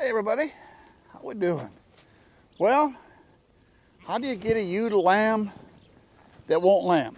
Hey everybody, how we doing? Well, how do you get a ewe lamb that won't lamb?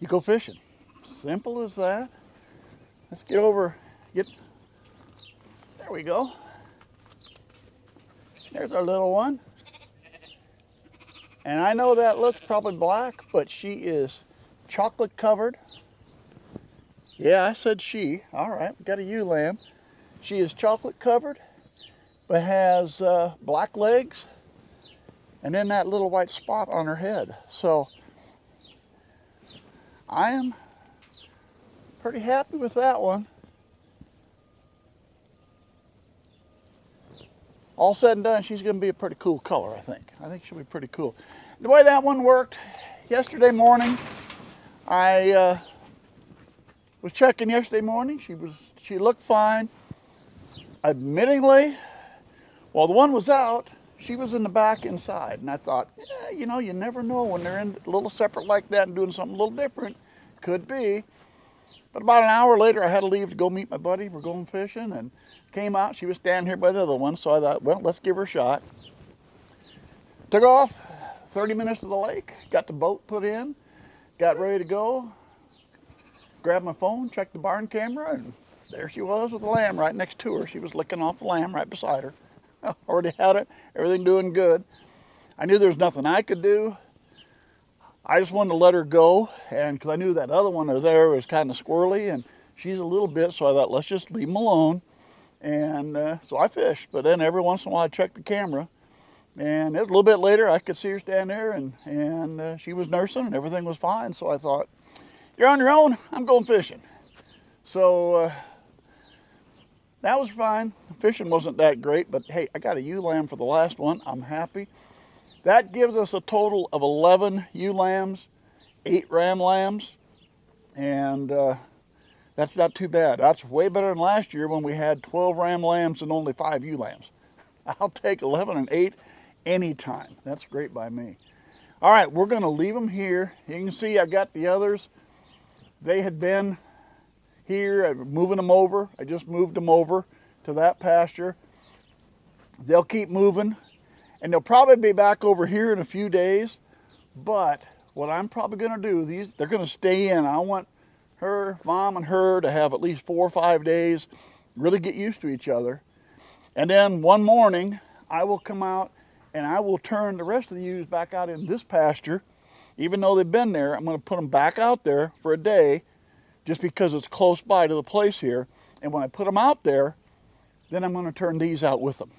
You go fishing. Simple as that. Let's there we go. There's our little one. And I know that looks probably black, but she is chocolate covered. Yeah, I said she. All right, we got a ewe lamb. She is chocolate covered, but has black legs, and then that little white spot on her head. So I am pretty happy with that one. All said and done, she's going to be a pretty cool color, I think. I think she'll be pretty cool. The way that one worked, yesterday morning, I was checking yesterday morning. She looked fine. Admittingly, while the one was out, she was in the back inside. And I thought, yeah, you know, you never know when they're in a little separate like that and doing something a little different. Could be. But about an hour later, I had to leave to go meet my buddy. We're going fishing, and came out. She was standing here by the other one, so I thought, well, let's give her a shot. Took off 30 minutes to the lake, got the boat put in, got ready to go, grabbed my phone, checked the barn camera, and there she was with the lamb right next to her. She was licking off the lamb right beside her. Already had it, everything doing good. I knew there was nothing I could do. I just wanted to let her go, and because I knew that other one over there was kind of squirrely, and she's a little bit, so I thought, let's just leave them alone. And so I fished, but then every once in a while I checked the camera, and it was a little bit later I could see her stand there, and she was nursing and everything was fine. So I thought, you're on your own, I'm going fishing. So that was fine. Fishing wasn't that great, but hey, I got a ewe lamb for the last one. I'm happy. That gives us a total of 11 ewe lambs, 8 ram lambs, and that's not too bad. That's way better than last year when we had 12 ram lambs and only 5 ewe lambs. I'll take 11 and 8 anytime. That's great by me. All right, we're going to leave them here. You can see I've got the others. They had been here. I'm moving them over. I just moved them over to that pasture. They'll keep moving, and they'll probably be back over here in a few days. But what I'm probably going to do, they're going to stay in. I want her, mom and her, to have at least 4 or 5 days, really get used to each other. And then one morning, I will come out and I will turn the rest of the ewes back out in this pasture. Even though they've been there, I'm going to put them back out there for a day, just because it's close by to the place here. And when I put them out there, then I'm going to turn these out with them.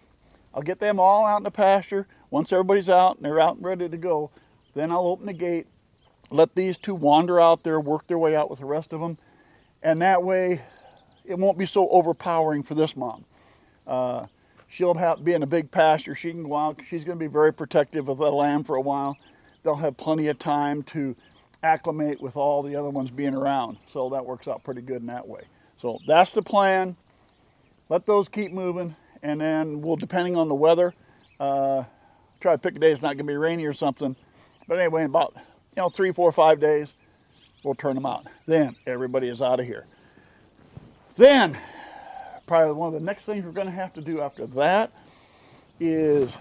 I'll get them all out in the pasture. Once everybody's out and they're out and ready to go, then I'll open the gate, let these 2 wander out there, work their way out with the rest of them. And that way, it won't be so overpowering for this mom. She'll be in a big pasture. She can go out. She's going to be very protective of the lamb for a while. They'll have plenty of time to acclimate with all the other ones being around. So that works out pretty good in that way. So that's the plan. Let those keep moving. And then we'll, depending on the weather, try to pick a day it's not going to be rainy or something. But anyway, in about 3, 4, 5 days, we'll turn them out. Then everybody is out of here. Then probably one of the next things we're going to have to do after that is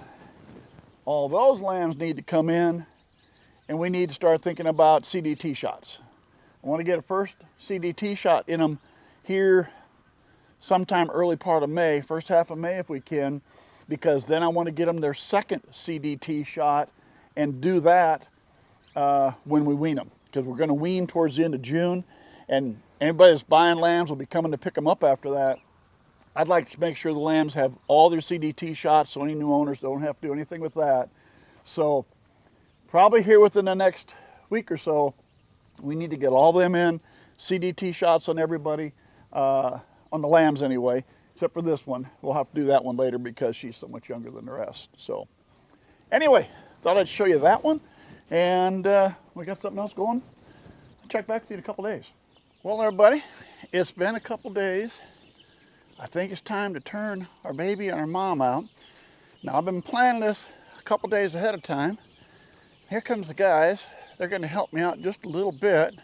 all those lambs need to come in, and we need to start thinking about CDT shots. I want to get a first CDT shot in them here sometime early part of May, first half of May if we can, because then I want to get them their second CDT shot and do that when we wean them, because we're going to wean towards the end of June, and anybody that's buying lambs will be coming to pick them up after that. I'd like to make sure the lambs have all their CDT shots, so any new owners don't have to do anything with that. So probably here within the next week or so, we need to get all them in, CDT shots on everybody, on the lambs anyway, except for this one. We'll have to do that one later because she's so much younger than the rest. So anyway, thought I'd show you that one. And we got something else going. I'll check back to you in a couple days. Well, everybody, it's been a couple days. I think it's time to turn our baby and our mom out. Now, I've been planning this a couple days ahead of time. Here comes the guys. They're going to help me out just a little bit.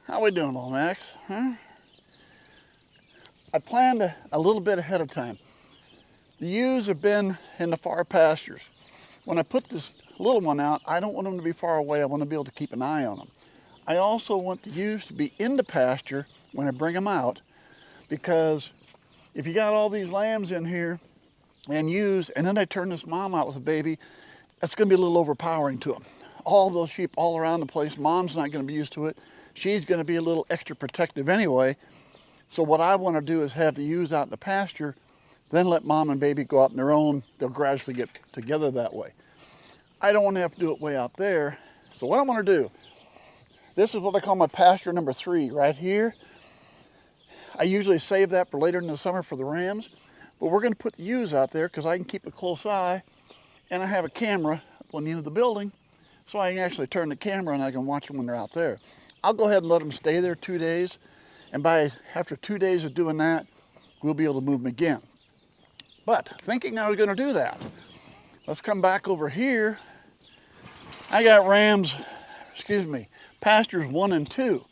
How we doing, little Max? Huh? I planned a little bit ahead of time. The ewes have been in the far pastures. When I put this little one out, I don't want them to be far away. I want to be able to keep an eye on them. I also want the ewes to be in the pasture when I bring them out, because if you got all these lambs in here and ewes, and then they turn this mom out with a baby, that's going to be a little overpowering to them. All those sheep all around the place, mom's not going to be used to it. She's going to be a little extra protective anyway. So what I want to do is have the ewes out in the pasture, then let mom and baby go out on their own. They'll gradually get together that way. I don't want to have to do it way out there. So what I want to do, this is what I call my pasture number 3 right here. I usually save that for later in the summer for the rams, but we're going to put the ewes out there because I can keep a close eye, and I have a camera up on the end of the building, so I can actually turn the camera and I can watch them when they're out there. I'll go ahead and let them stay there 2 days, and after 2 days of doing that, we'll be able to move them again. But thinking I was going to do that, let's come back over here. I got pastures 1 and 2.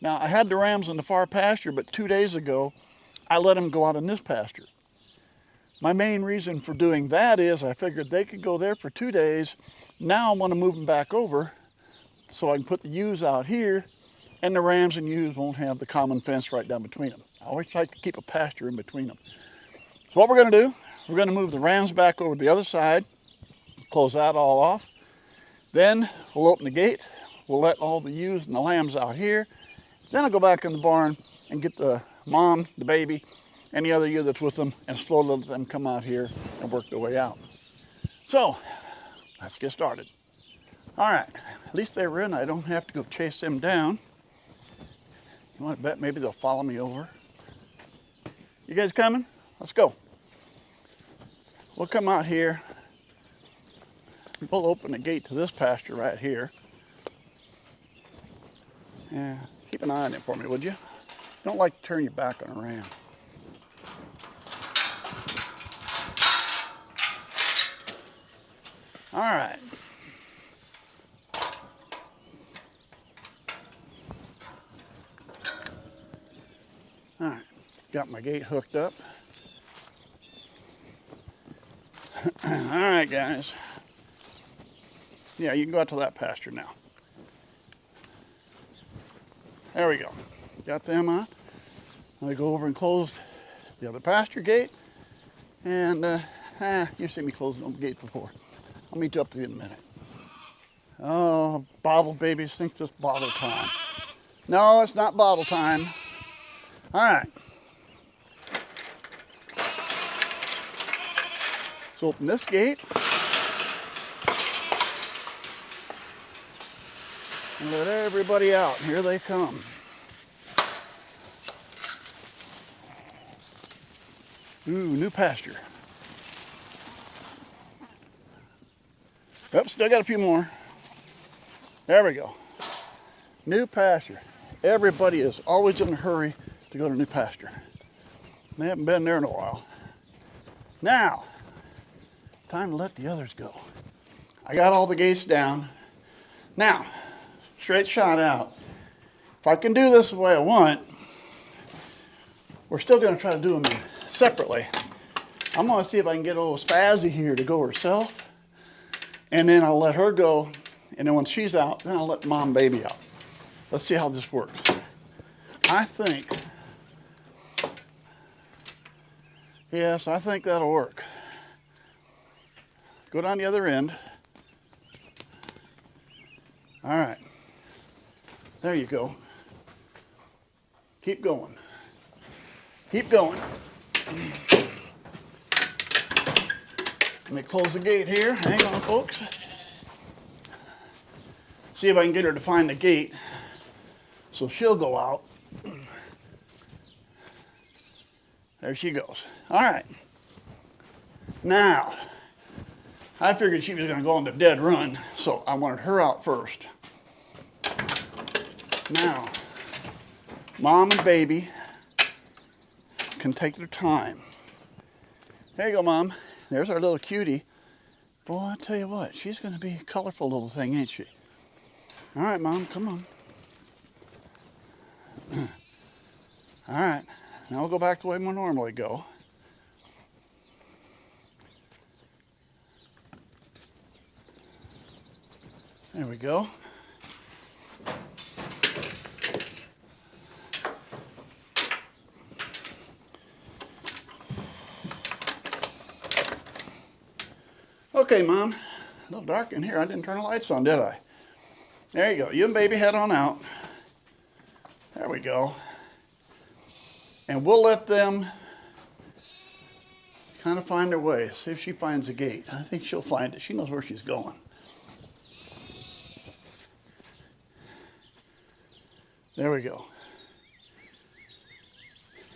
Now, I had the rams in the far pasture, but 2 days ago, I let them go out in this pasture. My main reason for doing that is I figured they could go there for 2 days. Now I want to move them back over so I can put the ewes out here, and the rams and ewes won't have the common fence right down between them. I always like to keep a pasture in between them. So what we're going to do, we're going to move the rams back over to the other side, close that all off. Then we'll open the gate. We'll let all the ewes and the lambs out here. Then I'll go back in the barn and get the mom, the baby, and the other ewe that's with them, and slowly let them come out here and work their way out. So, let's get started. All right, at least they were in. I don't have to go chase them down. You want to bet maybe they'll follow me over? You guys coming? Let's go. We'll come out here. We'll open the gate to this pasture right here. Yeah. Keep an eye on it for me, would you? Don't like to turn your back on a ram. All right. All right, got my gate hooked up. All right, guys. Yeah, you can go out to that pasture now. There we go. Got them on. I go over and close the other pasture gate. And you've seen me close the gate before. I'll meet you up to you in a minute. Oh, bottle babies think it's bottle time. No, it's not bottle time. All right. So open this gate. And let everybody out. Here they come. Ooh, new pasture. Yep, still got a few more. There we go. New pasture. Everybody is always in a hurry to go to new pasture. They haven't been there in a while. Now, time to let the others go. I got all the gates down. Now, straight shot out. If I can do this the way I want, we're still going to try to do them separately. I'm going to see if I can get old Spazzy here to go herself, and then I'll let her go, and then when she's out, then I'll let mom and baby out. Let's see how this works. I think, yes, I think that'll work. Go down the other end. All right. There you go. Keep going. Keep going. Let me close the gate here. Hang on, folks. See if I can get her to find the gate so she'll go out. There she goes. All right. Now, I figured she was going to go on the dead run, so I wanted her out first. Now, mom and baby can take their time. There you go, Mom. There's our little cutie. Boy, I tell you what, she's going to be a colorful little thing, ain't she? All right, Mom, come on. All right, Now we'll go back the way we normally go. There we go. Okay, Mom. A little dark in here. I didn't turn the lights on, did I? There you go. You and baby head on out. There we go. And we'll let them kind of find their way. See if she finds the gate. I think she'll find it. She knows where she's going. There we go.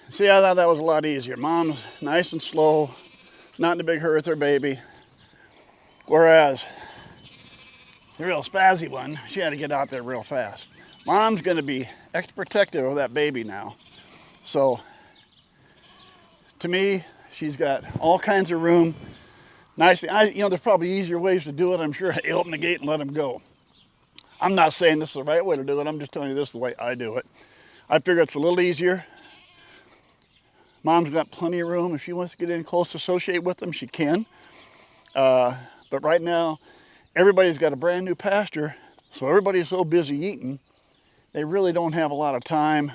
See, I thought that was a lot easier. Mom's nice and slow, not in a big hurry with her baby. Whereas the real spazzy one, she had to get out there real fast. Mom's going to be extra protective of that baby now. So, to me, she's got all kinds of room. Nicely, there's probably easier ways to do it. I'm sure you open the gate and let them go. I'm not saying this is the right way to do it. I'm just telling you this is the way I do it. I figure it's a little easier. Mom's got plenty of room. If she wants to get in close to associate with them, she can. But right now, everybody's got a brand new pasture, so everybody's so busy eating, they really don't have a lot of time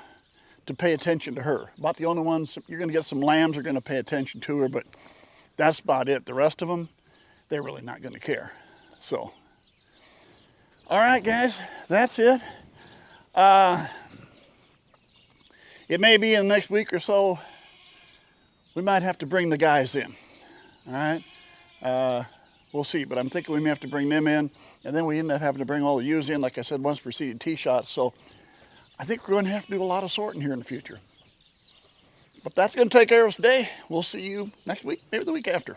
to pay attention to her. About the only ones, you're going to get some lambs are going to pay attention to her, but that's about it. The rest of them, they're really not going to care. So, all right, guys, that's it. It may be in the next week or so, we might have to bring the guys in, all right? We'll see, but I'm thinking we may have to bring them in, and then we end up having to bring all the ewes in, like I said, once preceding tee shots. So I think we're going to have to do a lot of sorting here in the future. But that's going to take care of us today. We'll see you next week, maybe the week after.